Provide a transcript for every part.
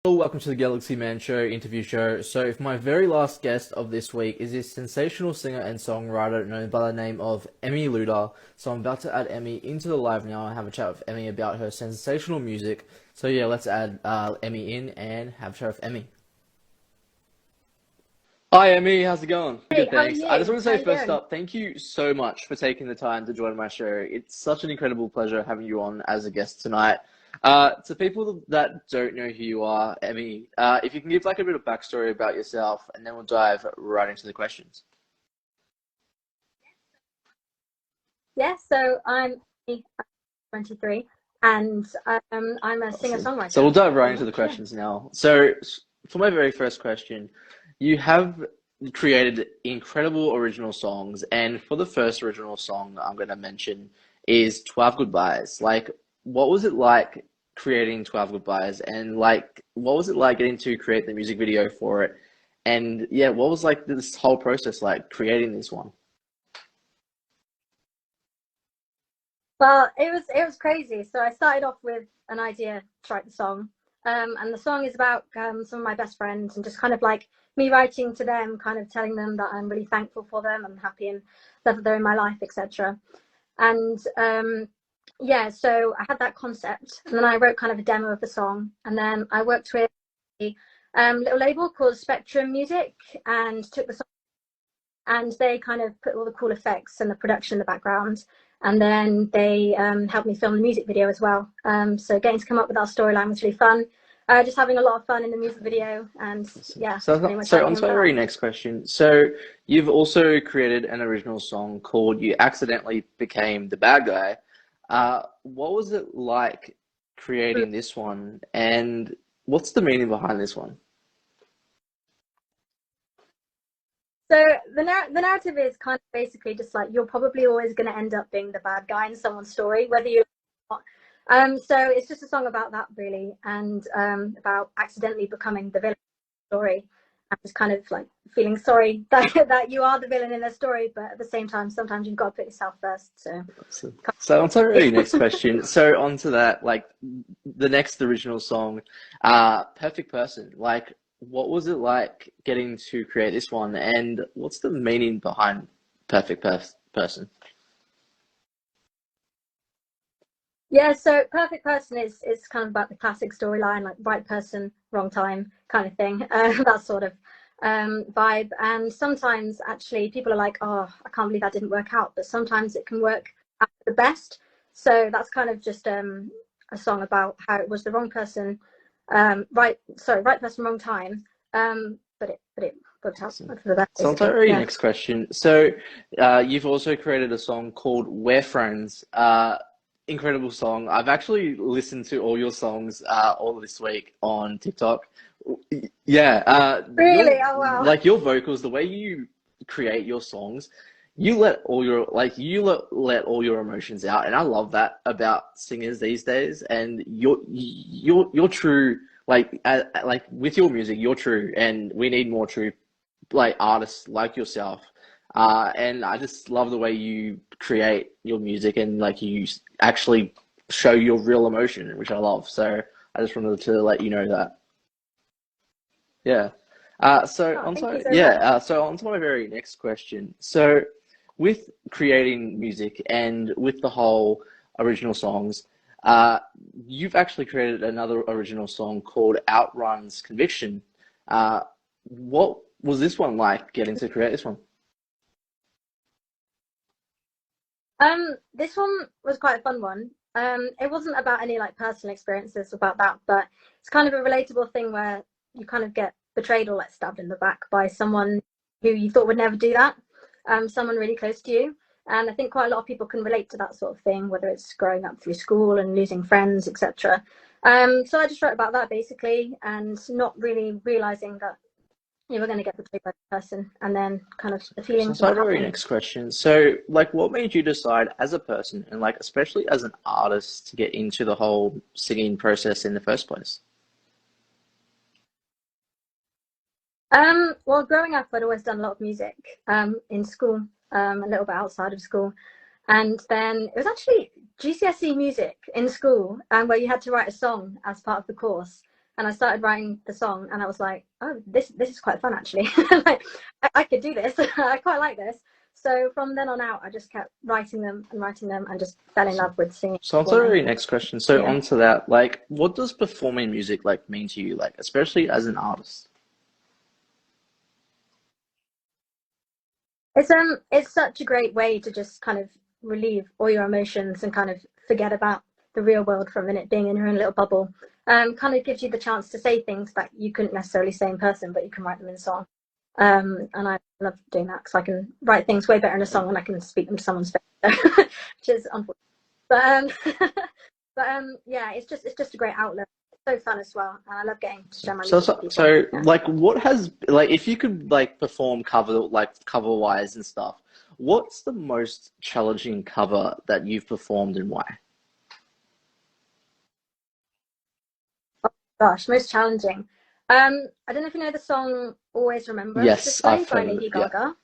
Hello, welcome to the Galaxy Man Show interview show. So, if my very last guest of this week is this sensational singer and songwriter known by the name of Emmy Luda. So, I'm about to add Emmy into the live now and have a chat with Emmy about her sensational music. So, yeah, let's add Emmy in and have a chat with Emmy. Hi, Emmy. How's it going? Hey, Good, how are thanks. I just you? want to How say you first doing? up, thank you so much for taking the time to join my show. It's such an incredible pleasure having you on as a guest tonight. To people that don't know who you are, Emmy, if you can give like a bit of backstory about yourself, and then we'll dive right into the questions. Yeah, so I'm 23 and I'm a Awesome. So singer-songwriter, we'll dive right pretty into the much, yeah. questions now. So for my very first question, you have created incredible original songs, and for the first original song I'm going to mention is 12 Goodbyes. Like, what was it like creating 12 Goodbyes, and like, what was it like getting to create the music video for it? And yeah, what was like this whole process like creating this one? Well, it was crazy. So I started off with an idea to write the song. And the song is about some of my best friends and just kind of like me writing to them, kind of telling them that I'm really thankful for them, I'm happy and that they're in my life, etc. And yeah, so I had that concept, and then I wrote kind of a demo of the song, and then I worked with a little label called Spectrum Music, and took the song, and they kind of put all the cool effects and the production in the background, and then they helped me film the music video as well. So getting to come up with our storyline was really fun. Just having a lot of fun in the music video, and Awesome. yeah, that's pretty So, much how so it on came to my very about. next question. So, you've also created an original song called "You Accidentally Became the Bad Guy." What was it like creating this one, and what's the meaning behind this one? So the narrative is kind of basically just like you're probably always going to end up being the bad guy in someone's story, whether you or not. So it's just a song about that really, and about accidentally becoming the villain of the story, and just kind of like feeling sorry that you are the villain in their story, but at the same time, sometimes you've got to put yourself first. So, So, on to my very next question. So, on to that, like the next original song, "Perfect Person." Like, what was it like getting to create this one, and what's the meaning behind Person"? yeah, so perfect person is kind of about the classic storyline, like right person, wrong time kind of thing. That sort of vibe. And sometimes actually people are like, oh, I can't believe that didn't work out. But sometimes it can work out the best. So that's kind of just a song about how it was the wrong person, right person, wrong time. But it worked out Awesome. for the best, So on to our basically. very Yeah. next question. So, you've also created a song called "We're Friends." Incredible song. I've actually listened to all your songs all this week on TikTok. Yeah, Really? Oh wow. your vocals, the way you create your songs, you let all your emotions out, and I love that about singers these days. And you're true. Like with your music, you're true, and we need more true like artists like yourself. And I just love the way you create your music and like you actually show your real emotion, which I love. So I just wanted to let you know that. Yeah. Oh, thank you so So on to my very next question. So with creating music and with the whole original songs, uh, you've actually created another original song called Outruns Conviction. Uh, what was this one like getting to create this one? This one was quite a fun one. It wasn't about any like personal experiences about that, but it's kind of a relatable thing where you kind of get betrayed or like stabbed in the back by someone who you thought would never do that. Someone really close to you. And I think quite a lot of people can relate to that sort of thing, whether it's growing up through school and losing friends, etc. So I just wrote about that basically, and not really realizing that you were going to get betrayed by the person, and then kind of the So feelings that's of my that very happening. next question. So, like, what made you decide as a person and like especially as an artist to get into the whole singing process in the first place? Well, growing up, I'd always done a lot of music in school, a little bit outside of school. And then it was actually GCSE music in school, where you had to write a song as part of the course. and I started writing the song, and I was like, oh, this is quite fun actually. Like I could do this. I quite like this. So from then on out, I just kept writing them, and just fell in love with singing, So on to performing. our next question. So Yeah, onto that, like, what does performing music like mean to you, like, especially as an artist? it's such a great way to just kind of relieve all your emotions and kind of forget about the real world for a minute, being in your own little bubble. Kind of gives you the chance to say things that you couldn't necessarily say in person, but you can write them in song. And I love doing that because I can write things way better in a song than I can speak them to someone's face, which is unfortunate. But yeah, it's just a great outlet. It's so fun as well, and I love getting to share my So, music with so, people. so, Yeah. like, what has, like, if you could, like, perform cover wise and stuff, what's the most challenging cover that you've performed and why? Gosh, most challenging. I don't know if you know the song "Always Remember Us Yes, This Way" I've by heard of it. Lady Yeah. Gaga.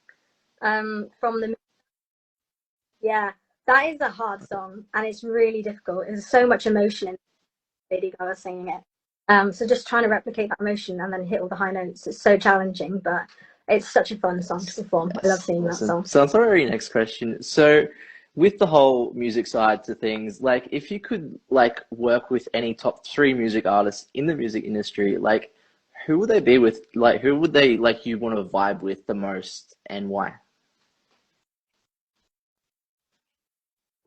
From the Yeah, that is a hard song, and it's really difficult. There's so much emotion in Lady Gaga singing it. So just trying to replicate that emotion and then hit all the high notes is so challenging, but it's such a fun song to perform. I love Yes, singing that awesome. song. So, on to our very next question. So, with the whole music side to things, like, if you could, like, work with any top three music artists in the music industry, like, who would they be with? Like, who would they, like, you want to vibe with the most and why?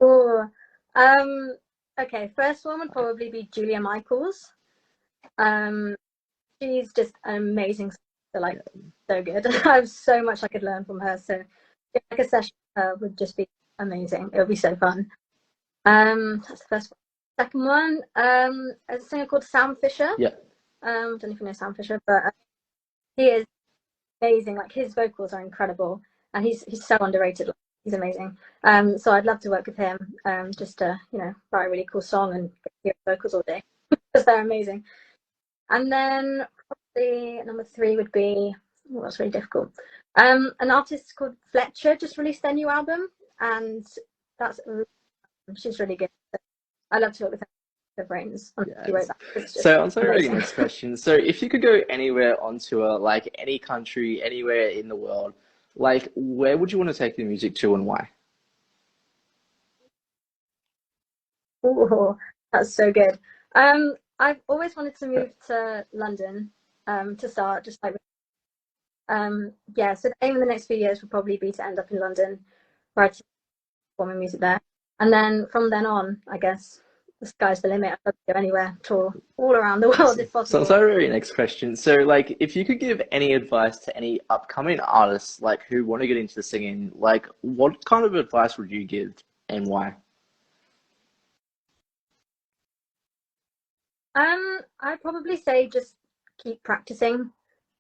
Oh, um, okay. First one would probably be Julia Michaels. Um, she's just an amazing singer, like so good. I have so much I could learn from her. So like a session with her would just be amazing. It would be so fun. That's the first one. Second one, there's a singer called Sam Fisher. Yeah. Don't know if you know Sam Fisher, but he is amazing. Like his vocals are incredible, and he's so underrated. Like, he's amazing. So I'd love to work with him. Just to write a really cool song and hear his vocals all day because they're amazing. And then probably number three would be what's really difficult. An artist called Fletcher just released their new album, and that's she's really good. I love to work with her. The brains on she wrote Yes. that. It's just So on to our amazing. next question. So if you could go anywhere on tour, like any country, anywhere in the world, like where would you want to take your music to and why? Oh, that's so good. I've always wanted to move to London to start, just like yeah. So the aim in the next few years would probably be to end up in London, writing, performing music there, and then from then on, I guess the sky's the limit. I'd love to go anywhere, tour all around the world Awesome. if So on possible. to our very next question. So like if you could give any advice to any upcoming artists like who want to get into singing, like what kind of advice would you give and why? I'd probably say just keep practicing.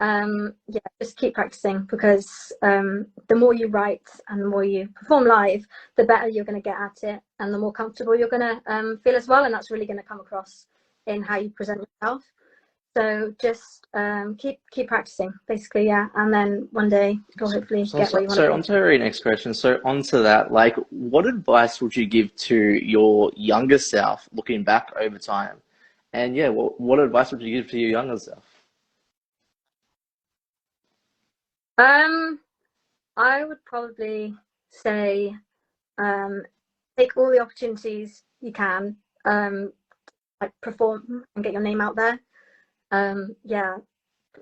Yeah, just keep practicing because the more you write and the more you perform live, the better you're going to get at it, and the more comfortable you're going to feel as well, and that's really going to come across in how you present yourself. So just keep practicing, basically, yeah, and then one day you'll So, hopefully so, get where so, you want to so be. on to our very next question. So onto that, like what advice would you give to your younger self looking back over time? And yeah, what advice would you give to your younger self? Um, I would probably say um, take all the opportunities you can. Like perform and get your name out there. Yeah,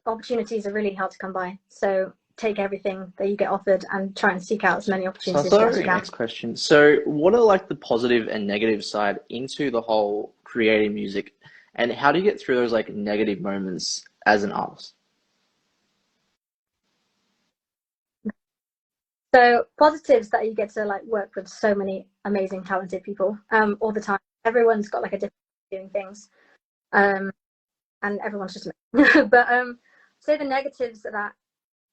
opportunities are really hard to come by. So take everything that you get offered and try and seek out as many So opportunities as you sorry, can. next question. So what are like the positive and negative side into the whole creating music, and how do you get through those like negative moments as an artist? So positives that you get to like work with so many amazing, talented people all the time. Everyone's got like a different way of doing things, um, and everyone's just amazing. But so the negatives are that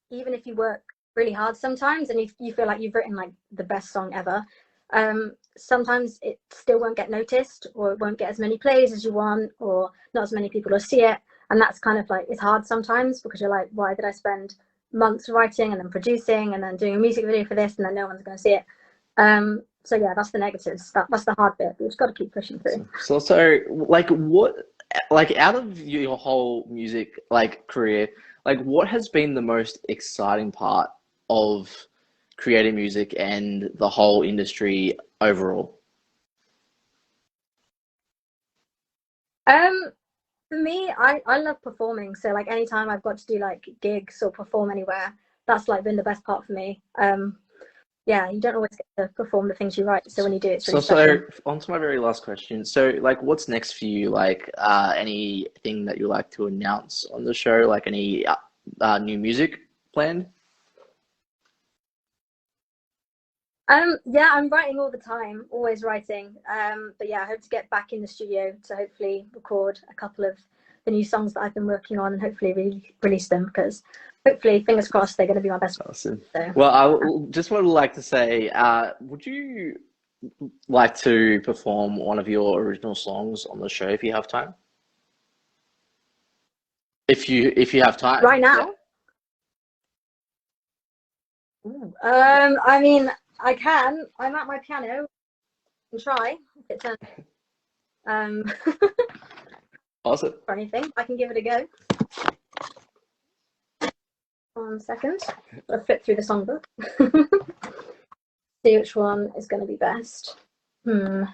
even if you work really hard sometimes and you feel like you've written like the best song ever, sometimes it still won't get noticed or it won't get as many plays as you want or not as many people will see it. And that's kind of like it's hard sometimes because you're like, why did I spend months writing and then producing and then doing a music video for this and then no one's going to see it. So yeah, that's the negatives. That's the hard bit. We've just got to keep pushing through. So like what like out of your whole music like career, like what has been the most exciting part of creating music and the whole industry overall? Um, for me, I love performing. So like anytime I've got to do like gigs or perform anywhere, that's like been the best part for me. Yeah, you don't always get to perform the things you write, so when you do, it's really So special. on to my very last question. So like what's next for you? Like anything that you like to announce on the show? Like any new music planned? Yeah, I'm writing all the time, always writing. But yeah, I hope to get back in the studio to hopefully record a couple of the new songs that I've been working on and hopefully release them because hopefully, fingers crossed, they're going to be my best. Awesome. So, Well, just would like to say, would you like to perform one of your original songs on the show if you have time? If you have time, right yeah. now, I mean, I can. I'm at my piano and try if it turns. Um, Awesome. or anything, I can give it a go. 1 second. I'll flip through the songbook. See which one is going to be best. Gosh,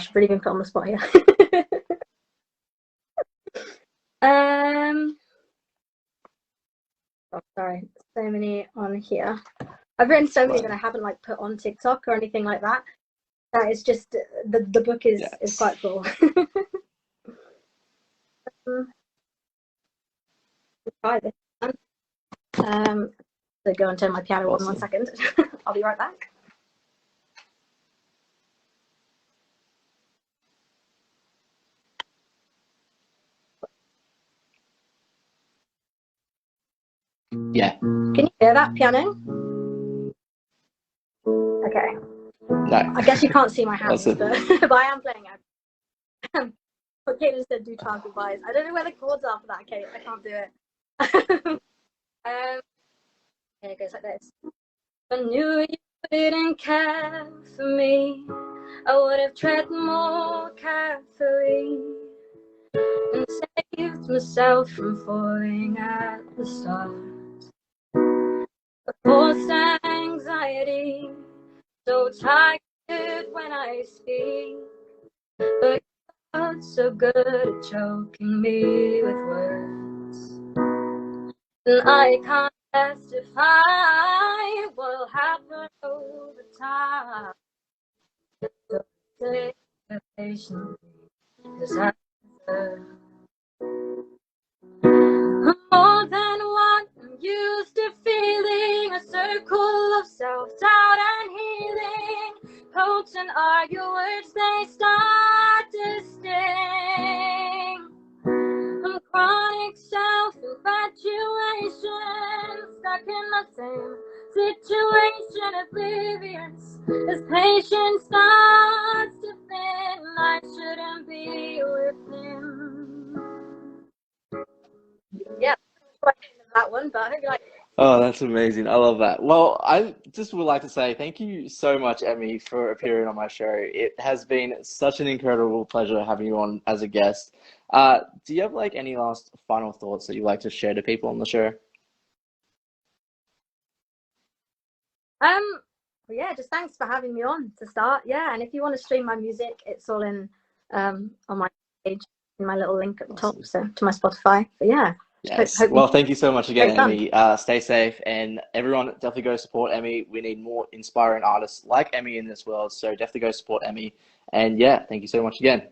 I've really been put on the spot here. um, oh, sorry, so many on here. I've written so many that I Right. haven't like put on TikTok or anything like that. That is just the book is quite Yes. full. Try this one. So go and turn my piano on one Awesome. second. I'll be right back. Yeah. Can you hear that piano? Okay. No. I guess you can't see my hands, Awesome. but but I am playing it. But Caitlin said do child goodbyes. I don't know where the chords are for that, Kate. I can't do it. Here it goes like this. I knew you didn't care for me. I would have tread more carefully and saved myself from falling at the start. Forced anxiety, so tired when I speak, but you're so good at choking me with words, and I can't testify what happened over time. So take it patiently, 'cause I deserve more than what I'm used to feeling. A circle of self-doubt and healing. Potent are your words, they start to sting. I'm chronic self-infatuation, stuck in the same situation, oblivious as patience starts to thin. I shouldn't be with him. Yeah, that one, but I hope you like. Oh, that's amazing. I love that. Well, I just would like to say thank you so much, Emmy, for appearing on my show. It has been such an incredible pleasure having you on as a guest. Do you have like any last final thoughts that you'd like to share to people on the show? Well, yeah, just thanks for having me on to start. Yeah, and if you want to stream my music, it's all in on my page, in my little link at the top, Awesome. so to my Spotify. But yeah, Yes. hope you Well, thank you so much again, great fun. Emmy. Stay safe, and everyone definitely go support Emmy. We need more inspiring artists like Emmy in this world, so definitely go support Emmy. And yeah, thank you so much again.